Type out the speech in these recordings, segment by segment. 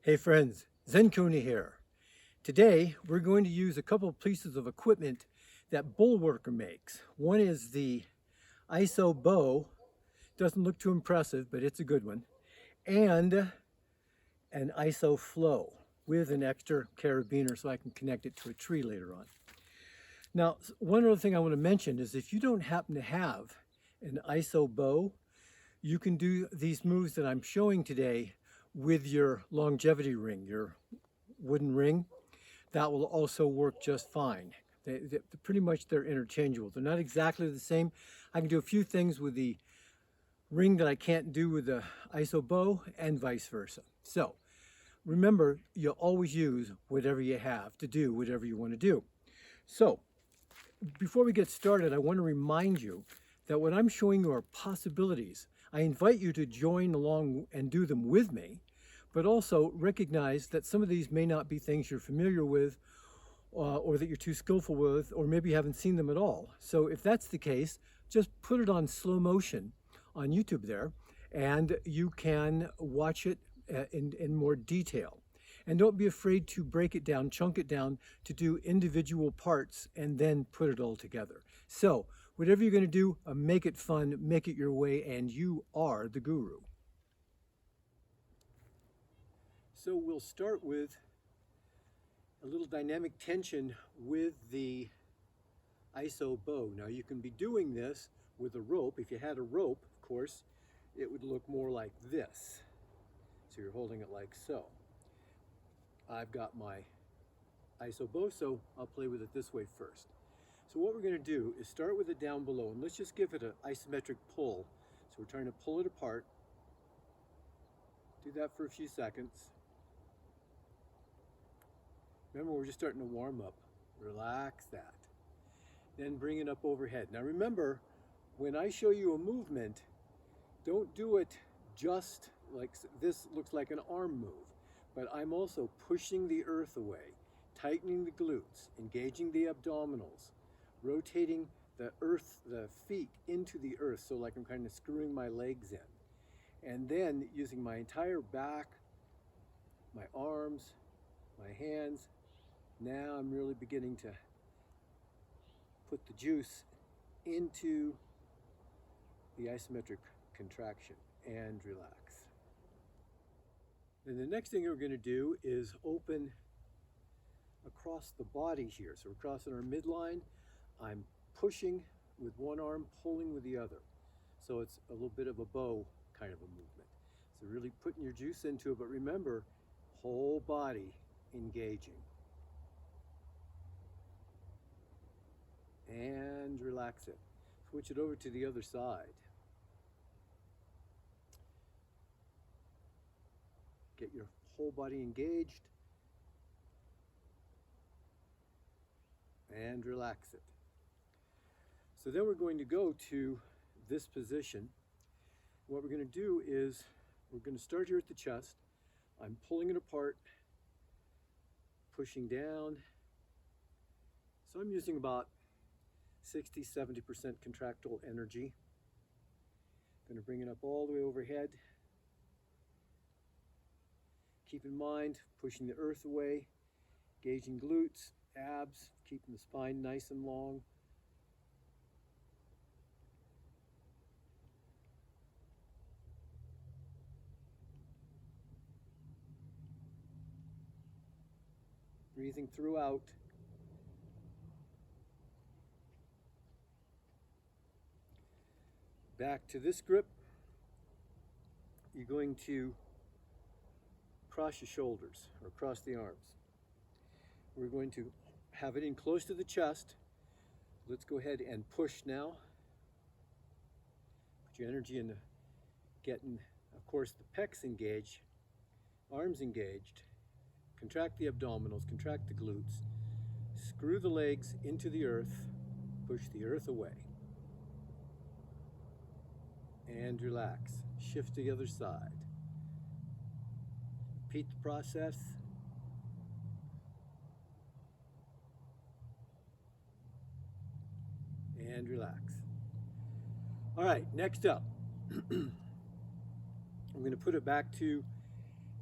Hey friends, Zen Kuni here. Today we're going to use a couple of pieces of equipment that Bullworker makes. One is the ISO bow. Doesn't look too impressive, but it's a good one. And an ISO flow with an extra carabiner so I can connect it to a tree later on. Now, one other thing I want to mention is if you don't happen to have an ISO bow, you can do these moves that I'm showing today with your longevity ring, your wooden ring. That will also work just fine. Pretty much they're interchangeable. They're not exactly the same. I can do a few things with the ring that I can't do with the ISO bow and vice versa. So remember, you always use whatever you have to do whatever you want to do. So before we get started, I want to remind you that what I'm showing you are possibilities. I invite you to join along and do them with me, but also recognize that some of these may not be things you're familiar with or that you're too skillful with, or maybe you haven't seen them at all. So if that's the case, just put it on slow motion on YouTube there, and you can watch it in more detail. And don't be afraid to break it down, chunk it down to do individual parts and then put it all together. So whatever you're going to do, make it fun, make it your way, and you are the guru. So we'll start with a little dynamic tension with the ISO bow. Now you can be doing this with a rope. If you had a rope, of course, it would look more like this. So you're holding it like so. I've got my ISO bow, so I'll play with it this way first. So what we're going to do is start with it down below, and let's just give it an isometric pull. So we're trying to pull it apart. Do that for a few seconds. Remember, we're just starting to warm up. Relax that. Then bring it up overhead. Now remember, when I show you a movement, don't do it just like this. Looks like an arm move, but I'm also pushing the earth away, tightening the glutes, engaging the abdominals, rotating the feet into the earth, so like I'm kind of screwing my legs in. And then using my entire back, my arms, my hands. Now I'm really beginning to put the juice into the isometric contraction and relax. Then the next thing we're going to do is open across the body here. So we're crossing our midline. I'm pushing with one arm, pulling with the other. So it's a little bit of a bow kind of a movement. So really putting your juice into it, but remember, whole body engaging. And relax it. Switch it over to the other side. Get your whole body engaged. And relax it. So then we're going to go to this position. What we're going to do is we're going to start here at the chest. I'm pulling it apart, pushing down. So I'm using about 60-70% contractile energy. I'm going to bring it up all the way overhead. Keep in mind, pushing the earth away, engaging glutes, abs, keeping the spine nice and long. Breathing throughout. Back to this grip. You're going to cross your shoulders or cross the arms. We're going to have it in close to the chest. Let's go ahead and push now. Put your energy into getting, of course, the pecs engaged, arms engaged. Contract the abdominals, contract the glutes. Screw the legs into the earth. Push the earth away. And relax. Shift to the other side. Repeat the process. And relax. All right, next up. I'm going to put it back to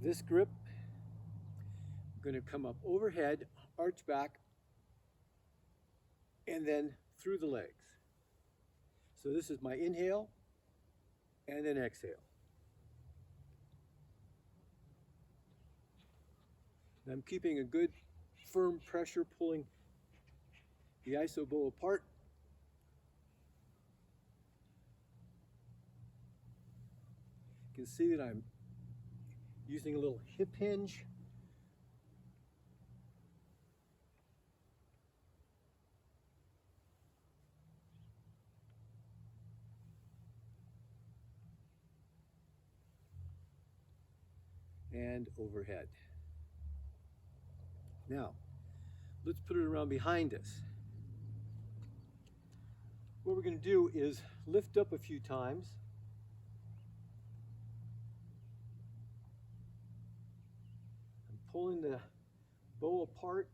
this grip. Going to come up overhead, arch back, and then through the legs. So this is my inhale and then exhale. And I'm keeping a good firm pressure pulling the iso bow apart. You can see that I'm using a little hip hinge. And overhead. Now, let's put it around behind us. What we're going to do is lift up a few times. I'm pulling the bow apart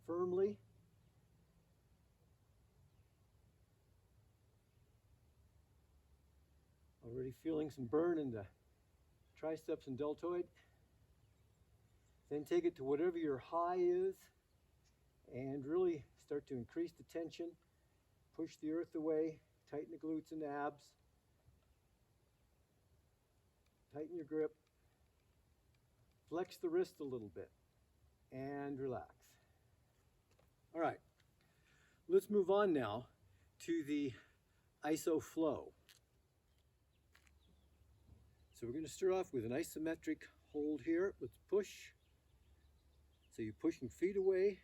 firmly. Already feeling some burn in the triceps and deltoid. Then take it to whatever your high is and really start to increase the tension. Push the earth away, tighten the glutes and the abs. Tighten your grip. Flex the wrist a little bit and relax. All right, let's move on now to the iso flow. So we're going to start off with an isometric hold here. Let's push. So you're pushing feet away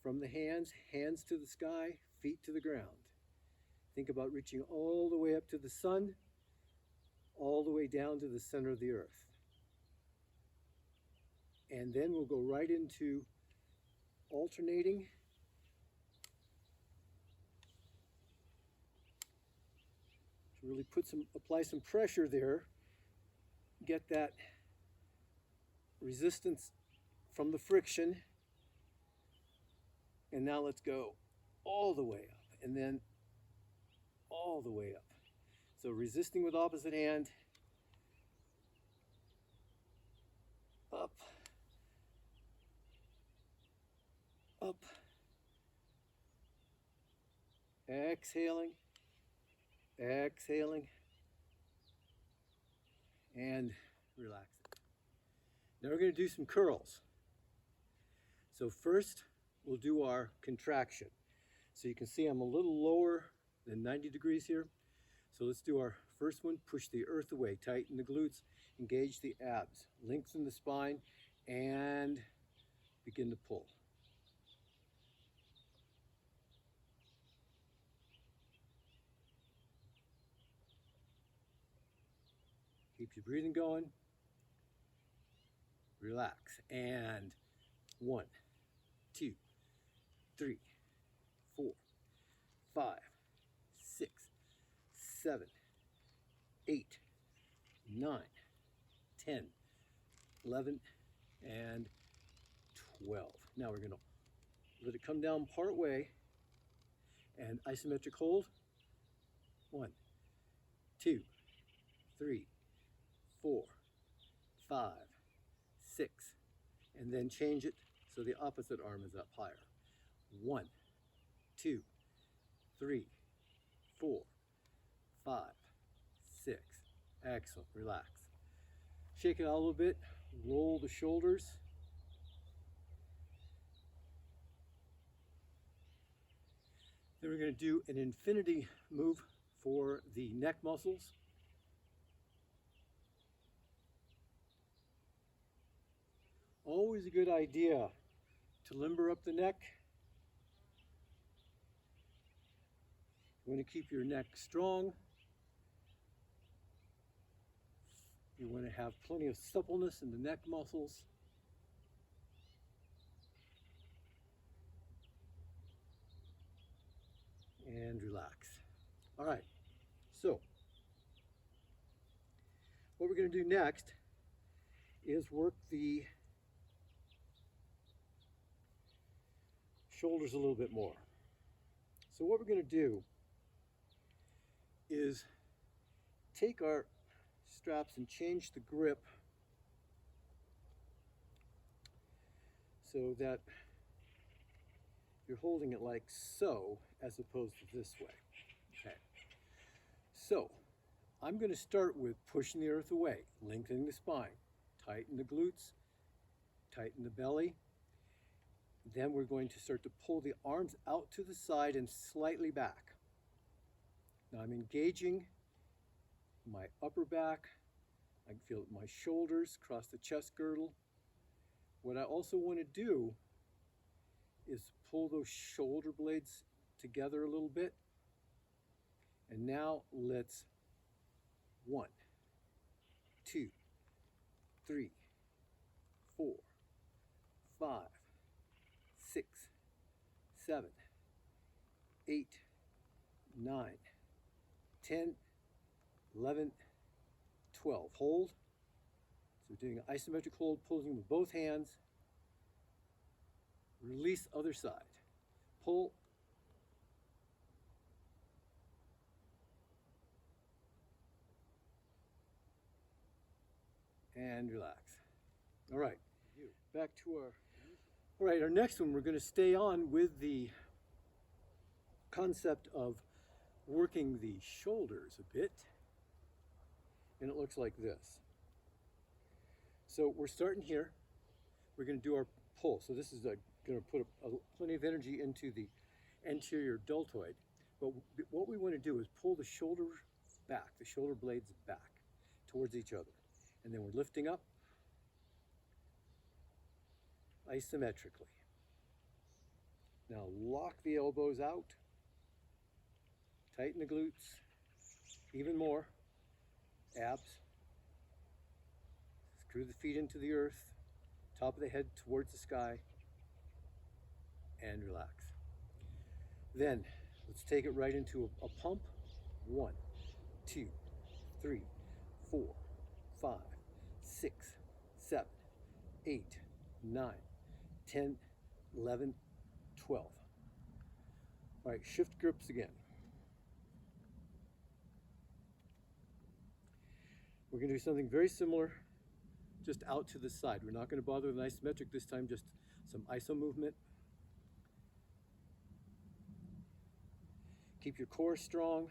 from the hands, hands to the sky, feet to the ground. Think about reaching all the way up to the sun, all the way down to the center of the earth. And then we'll go right into alternating. To really apply some pressure there, get that resistance from the friction. And now let's go all the way up and then all the way up. So resisting with opposite hand, up, up, exhaling, exhaling, and relaxing. Now we're going to do some curls. So first, we'll do our contraction. So you can see I'm a little lower than 90 degrees here. So let's do our first one. Push the earth away, tighten the glutes, engage the abs, lengthen the spine, and begin to pull. Keep your breathing going. Relax. And 1, 2, 3, 4, 5, 6, 7, 8, 9, 10, 11, and 12. Now we're going to let it come down part way and isometric hold. 1, 2, 3, 4, 5, 6, and then change it so the opposite arm is up higher. 1, 2, 3, 4, 5, 6. Excellent. Relax. Shake it out a little bit. Roll the shoulders. Then we're going to do an infinity move for the neck muscles. Always a good idea to limber up the neck. You want to keep your neck strong. You want to have plenty of suppleness in the neck muscles. And relax. All right, so what we're going to do next is work the shoulders a little bit more. So what we're going to do is take our straps and change the grip so that you're holding it like so as opposed to this way. Okay. So I'm going to start with pushing the earth away, lengthening the spine, tighten the glutes, tighten the belly. Then we're going to start to pull the arms out to the side and slightly back. Now I'm engaging my upper back. I can feel my shoulders across the chest girdle. What I also want to do is pull those shoulder blades together a little bit. And now let's 1, 2, 3, 4, 5, 6, 7, 8, 9, 10, 11, 12. Hold. So we're doing an isometric hold, pulling with both hands. Release other side. Pull. And relax. All right. Back to our next one, we're going to stay on with the concept of working the shoulders a bit. And it looks like this. So we're starting here. We're going to do our pull. So this is going to put plenty of energy into the anterior deltoid. But what we want to do is pull the shoulder back, the shoulder blades back towards each other. And then we're lifting up isometrically. Now lock the elbows out. Tighten the glutes. Even more. Abs. Screw the feet into the earth. Top of the head towards the sky. And relax. Then let's take it right into a pump. 1, 2, 3, 4, 5, 6, 7, 8, 9, 10, 11, 12. All right, shift grips again. We're going to do something very similar, just out to the side. We're not going to bother with an isometric this time, just some iso movement. Keep your core strong.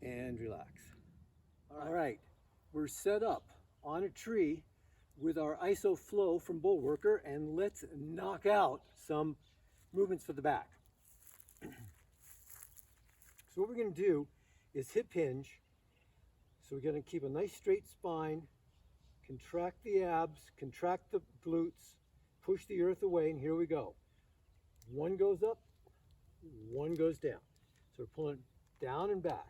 And relax. All right, we're set up on a tree with our iso flow from Bullworker, and let's knock out some movements for the back. So what we're going to do is hip hinge. So we're going to keep a nice straight spine, contract the abs, contract the glutes, push the earth away, and here we go. One goes up, one goes down. So we're pulling down and back.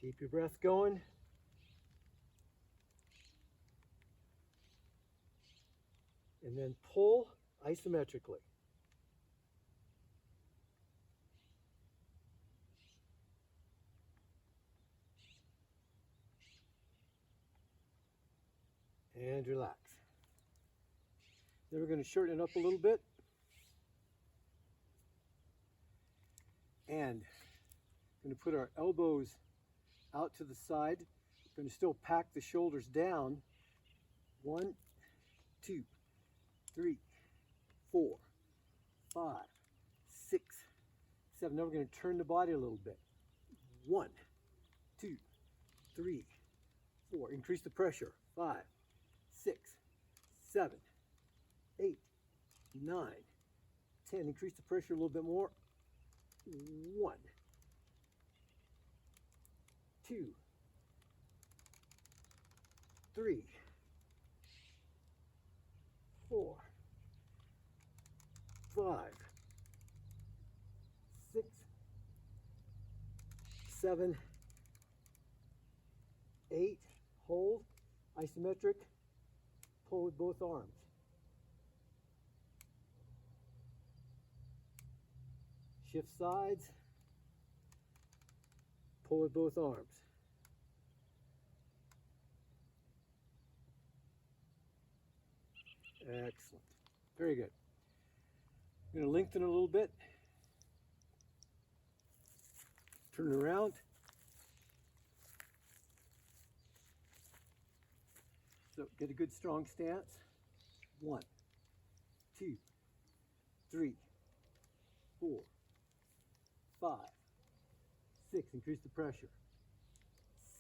Keep your breath going. And then pull isometrically. And relax. Then we're going to shorten it up a little bit. And we're going to put our elbows out to the side. We're going to still pack the shoulders down. 1, 2, 3, 4, 5, 6, 7. Now we're going to turn the body a little bit. 1, 2, 3, 4. Increase the pressure. 5, 6, 7, 8, 9, 10. Increase the pressure a little bit more. 1, 2, 3, 4, 5, 6, 7, 8. Hold. Isometric. Pull with both arms. Shift sides. Pull with both arms. Excellent. Very good. I'm going to lengthen it a little bit. Turn it around. So get a good strong stance. 1, 2, 3, 4, 5, 6. Increase the pressure.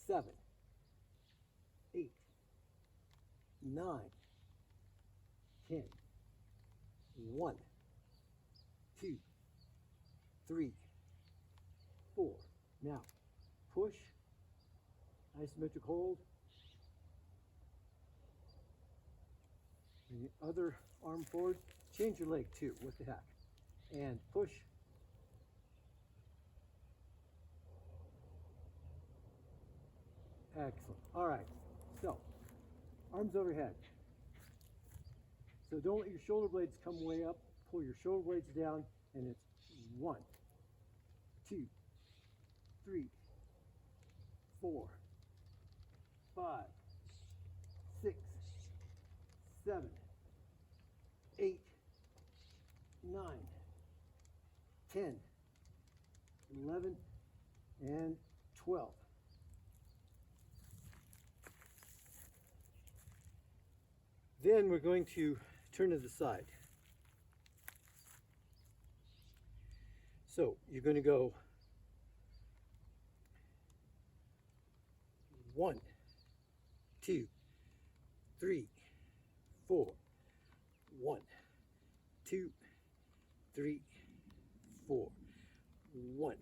7, 8, 9, 10. 1, 2, 3, 4. Now push. Isometric hold. And the other arm forward. Change your leg too. What the heck? And push. Excellent. All right. So arms overhead. So don't let your shoulder blades come way up. Pull your shoulder blades down, and it's 1, 2, 3, 4, 5, 6, 7, 8, 9, 10, 11, and 12. Then we're going to turn to the side. So you're going to go 1, 2, 3, 4. 1, 2, 3, 4. 1,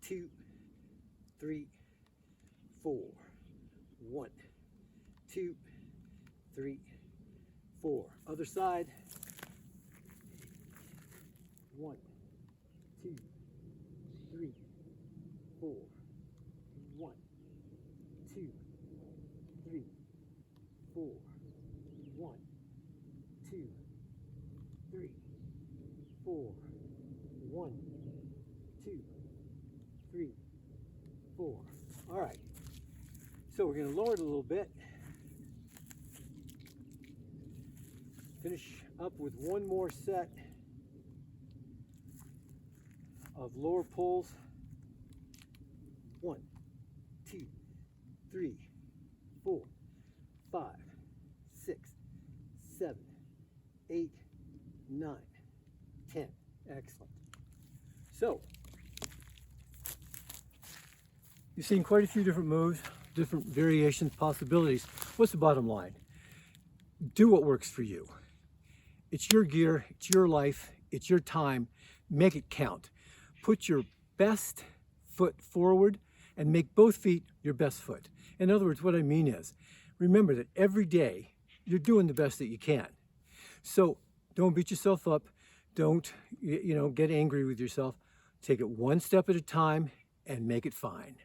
2, 3, 4. 1, 2, 3, 4. Other side. 1, 2, 3, 4. 1, 2, 3, 4. 1, 2, 3, 4. 1, 2, 3, 4. All right. So we're going to lower it a little bit. Finish up with one more set of lower pulls. 1, 2, 3, 4, 5, 6, 7, 8, 9, 10. Excellent. So, you've seen quite a few different moves, different variations, possibilities. What's the bottom line? Do what works for you. It's your gear, it's your life, it's your time. Make it count. Put your best foot forward and make both feet your best foot. In other words, what I mean is, remember that every day you're doing the best that you can. So don't beat yourself up. Don't, get angry with yourself. Take it one step at a time and make it fine.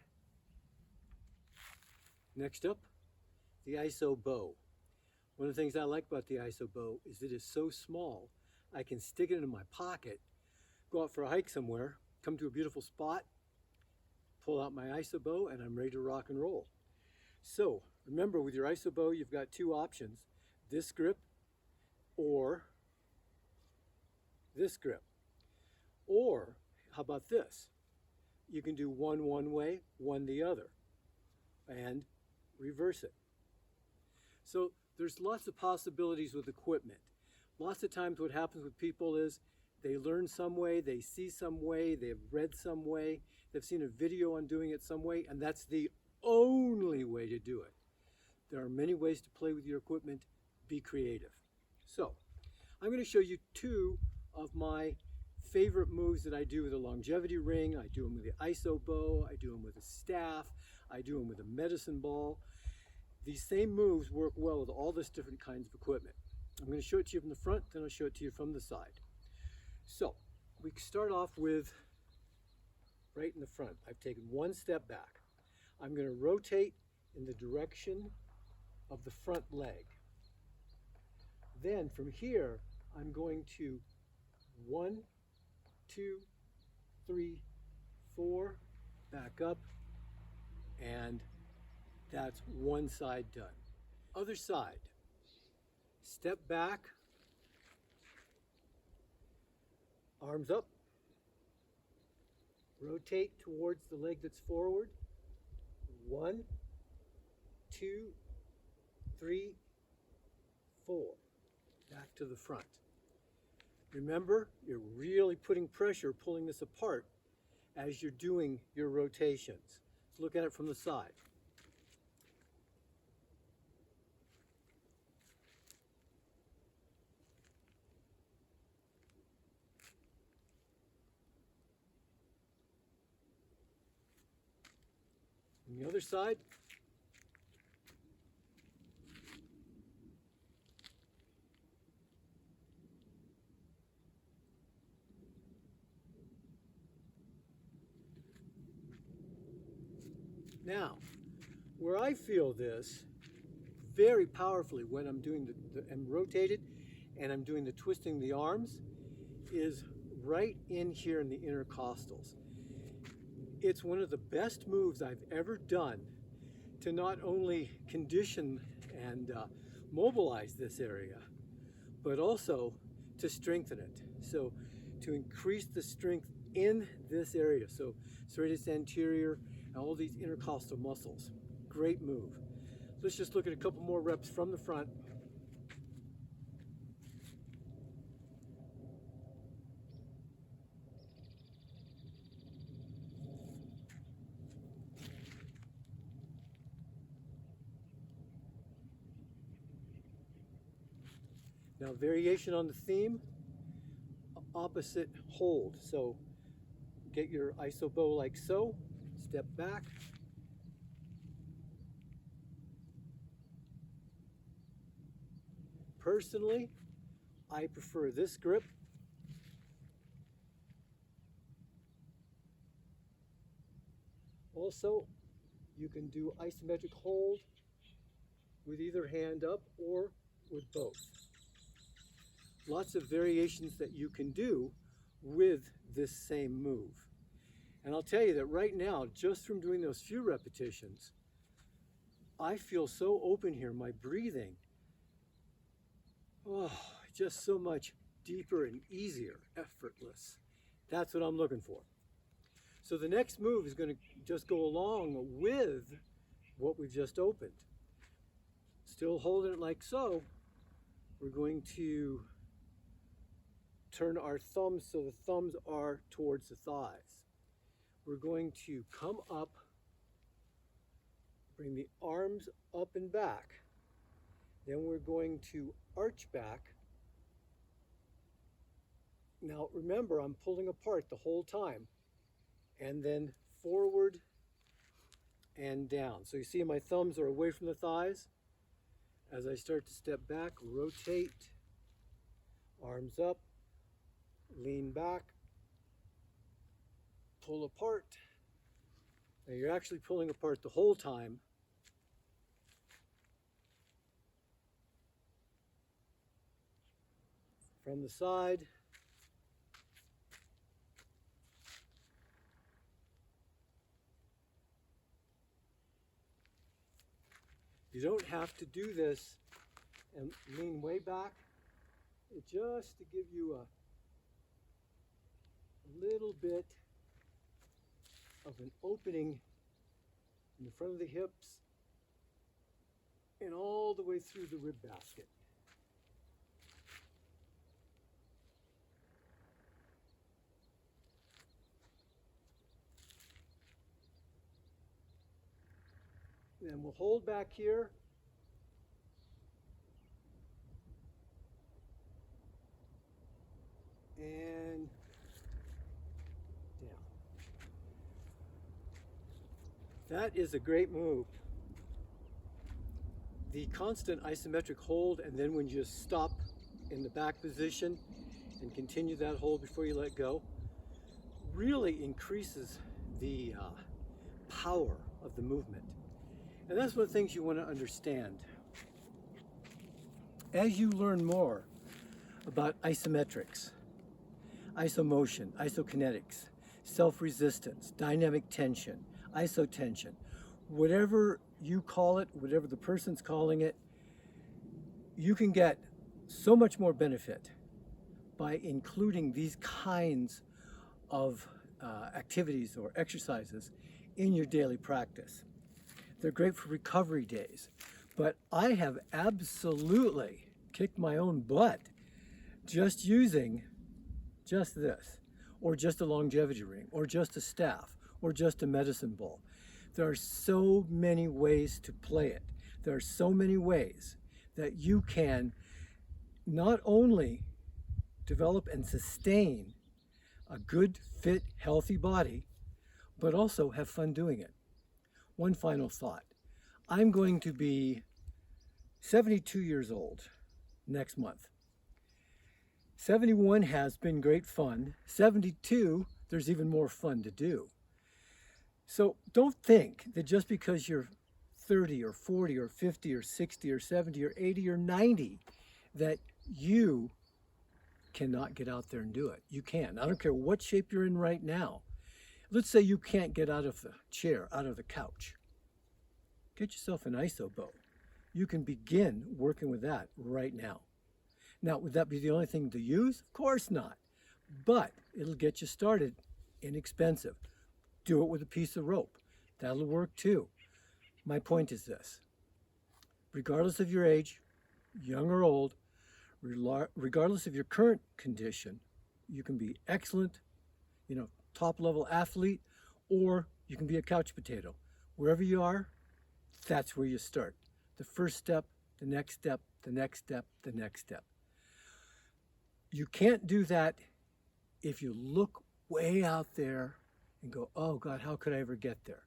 Next up, the iso bow. One of the things I like about the iso bow is that it's so small, I can stick it in my pocket, go out for a hike somewhere, come to a beautiful spot, pull out my iso bow, and I'm ready to rock and roll. So remember, with your iso bow, you've got two options: this grip or this grip. Or how about this? You can do one way, one the other, and reverse it. So there's lots of possibilities with equipment. Lots of times what happens with people is they learn some way, they see some way, they've read some way, they've seen a video on doing it some way, and that's the only way to do it. There are many ways to play with your equipment. Be creative. So I'm going to show you two of my favorite moves that I do with a longevity ring. I do them with the iso bow, I do them with a staff, I do them with a medicine ball. These same moves work well with all this different kinds of equipment. I'm going to show it to you from the front, then I'll show it to you from the side. So we start off with right in the front. I've taken one step back. I'm going to rotate in the direction of the front leg. Then from here, I'm going to 1, 2, 3, 4, back up, and that's one side done. Other side, step back, arms up, rotate towards the leg that's forward. 1, 2, 3, 4. Back to the front. Remember, you're really putting pressure, pulling this apart as you're doing your rotations. Let's look at it from the side. On the other side, now, where I feel this very powerfully when I'm doing I'm rotated and I'm doing the twisting the arms is right in here in the intercostals. It's one of the best moves I've ever done to not only condition and mobilize this area, but also to strengthen it. So to increase the strength in this area. So serratus anterior and all these intercostal muscles. Great move. Let's just look at a couple more reps from the front. Now, variation on the theme, opposite hold. So get your iso bow like so, step back. Personally, I prefer this grip. Also, you can do isometric hold with either hand up or with both. Lots of variations that you can do with this same move. And I'll tell you that right now, just from doing those few repetitions, I feel so open here, my breathing, just so much deeper and easier, effortless. That's what I'm looking for. So the next move is going to just go along with what we've just opened. Still holding it like so, we're going to turn our thumbs so the thumbs are towards the thighs. We're going to come up, bring the arms up and back. Then we're going to arch back. Now remember, I'm pulling apart the whole time. And then forward and down. So you see my thumbs are away from the thighs. As I start to step back, rotate, arms up, lean back, pull apart. Now you're actually pulling apart the whole time. From the side. You don't have to do this and lean way back. It's just to give you a little bit of an opening in the front of the hips and all the way through the rib basket. Then we'll hold back here. And down. That is a great move. The constant isometric hold, and then when you just stop in the back position and continue that hold before you let go, really increases the power of the movement. And that's one of the things you want to understand. As you learn more about isometrics, isomotion, iso-kinetics, self-resistance, dynamic tension, isotension, whatever you call it, whatever the person's calling it, you can get so much more benefit by including these kinds of activities or exercises in your daily practice. They're great for recovery days, but I have absolutely kicked my own butt just using just this, or just a longevity ring, or just a staff, or just a medicine ball. There are so many ways to play it. There are so many ways that you can not only develop and sustain a good, fit, healthy body, but also have fun doing it. One final thought. I'm going to be 72 years old next month. 71 has been great fun. 72, there's even more fun to do. So don't think that just because you're 30 or 40 or 50 or 60 or 70 or 80 or 90 that you cannot get out there and do it. You can. I don't care what shape you're in right now. Let's say you can't get out of the chair, out of the couch. Get yourself an iso bow. You can begin working with that right now. Now, would that be the only thing to use? Of course not. But it'll get you started inexpensive. Do it with a piece of rope. That'll work too. My point is this. Regardless of your age, young or old, regardless of your current condition, you can be excellent, top-level athlete, or you can be a couch potato. Wherever you are, that's where you start. The first step, the next step, the next step, the next step. You can't do that if you look way out there and go, oh God, how could I ever get there?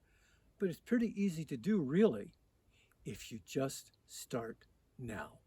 But it's pretty easy to do, really, if you just start now.